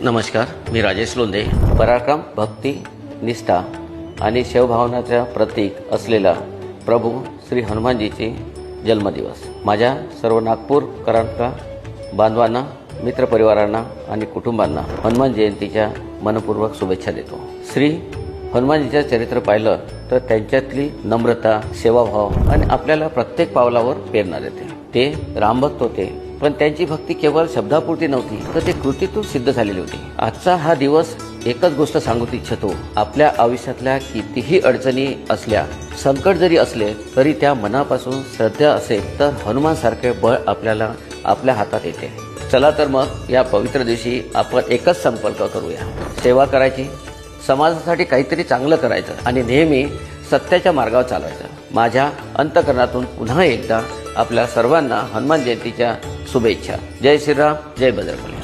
नमस्कार, मी राजेश लोंढे. पराक्रम, भक्ती, निष्ठा आणि शिवभावनाचा प्रतीक असलेला प्रभू श्री हनुमानजीचे जन्मदिवस. माझ्या सर्व नागपूरकरांना, बांधवांना, मित्रपरिवारांना आणि कुटुंबांना हनुमान जयंतीच्या मनपूर्वक शुभेच्छा देतो. श्री हनुमानजीचं चरित्र पाहिलं तर त्यांच्यातली नम्रता, सेवाभाव आणि आपल्याला प्रत्येक पावलावर प्रेरणा देते. ते रामभक्त होते, पण त्यांची भक्ती केवळ शब्दापुरती नव्हती, तर ते कृतीतून सिद्ध झालेली होती. आजचा हा दिवस एकच गोष्ट सांगू इच्छितो. आपल्या आयुष्यातल्या कितीही अडचणी असल्या, संकट जरी असले तरी त्या मनापासून श्रद्धा असेल तर हनुमान सारखे बळ आपल्याला आपल्या हातात येते. चला तर मग या पवित्र दिवशी आपण एकच संकल्प करूया. सेवा करायची, समाजासाठी काहीतरी चांगलं करायचं आणि नेहमी सत्याच्या मार्गावर चालवायचं. माझ्या अंतःकरणातून पुन्हा एकदा आपल्या सर्वांना हनुमान जयंतीच्या शुभेच्छा. जय श्रीराम, जय बजरंगबली.